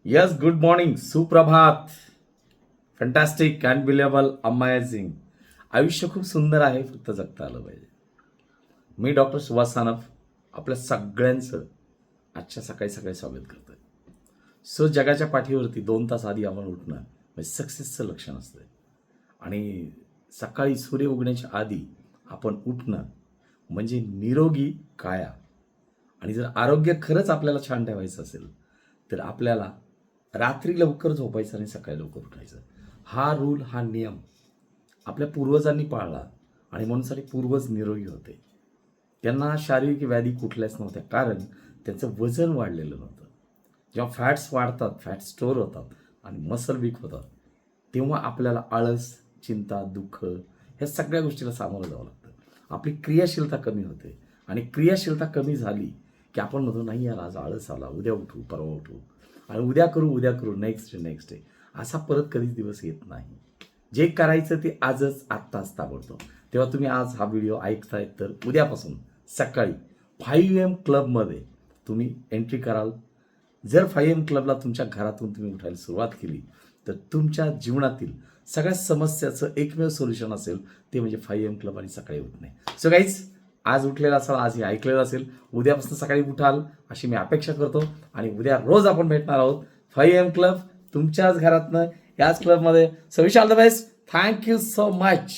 Yes, good morning, सुप्रभात. Fantastic, unbelievable, amazing. आयुष्य खूप सुंदर आहे, फक्त जगता आलं पाहिजे. मी डॉक्टर सुभाष सानप आपल्या सगळ्यांचं आजच्या सकाळी स्वागत करतोय. सो जगाच्या पाठीवरती 2 तास आधी आपण उठणं म्हणजे सक्सेसचं लक्षण असतं. आणि सकाळी सूर्य उगण्याच्या आधी आपण उठणं म्हणजे निरोगी काया. आणि जर आरोग्य खरंच आपल्याला छान ठेवायचं असेल तर आपल्याला रात्री लवकर झोपायचं आणि सकाळी लवकर उठायचं. हा रूल, हा नियम आपल्या पूर्वजांनी पाळला आणि म्हणूनसाठी पूर्वज निरोगी होते. त्यांना शारीरिक व्याधी कुठल्याच नव्हत्या, कारण त्यांचं वजन वाढलेलं नव्हतं. जेव्हा फॅट्स वाढतात, फॅट स्टोअर होतात आणि मसल वीक होतात, तेव्हा आपल्याला आळस, चिंता, दुःख ह्या सगळ्या गोष्टीला सामोरं जावं लागतं. आपली क्रियाशीलता कमी होते आणि क्रियाशीलता कमी झाली की आपण म्हणतो, नाही यार, आज आळस आला, उद्या उठू, परवा उठू आणि उद्या करू, नेक्स्ट डे. असा परत कधीच दिवस येत नाही. जे करायचं ते आजच, आत्ताच, ताबडतोब. तेव्हा तुम्ही आज हा व्हिडिओ ऐकताय तर उद्यापासून सकाळी 5 AM क्लबमध्ये तुम्ही एंट्री कराल. जर 5 AM क्लबला तुमच्या घरातून तुम्ही उठायला सुरुवात केली तर तुमच्या जीवनातील सगळ्या समस्याचं एकमेव सोल्युशन असेल, ते म्हणजे 5 AM क्लब आणि सकाळी उठणे. सो गाईज, आज उठलेला असाल, आज हे ऐकलेलं असेल, उद्यापासून सकाळी उठाल अशी मी अपेक्षा करतो. आणि उद्या रोज आपण भेटणार आहोत 5 AM क्लब तुमच्याच घरातनं, याच क्लबमध्ये. So wish all the best. Thank you so much.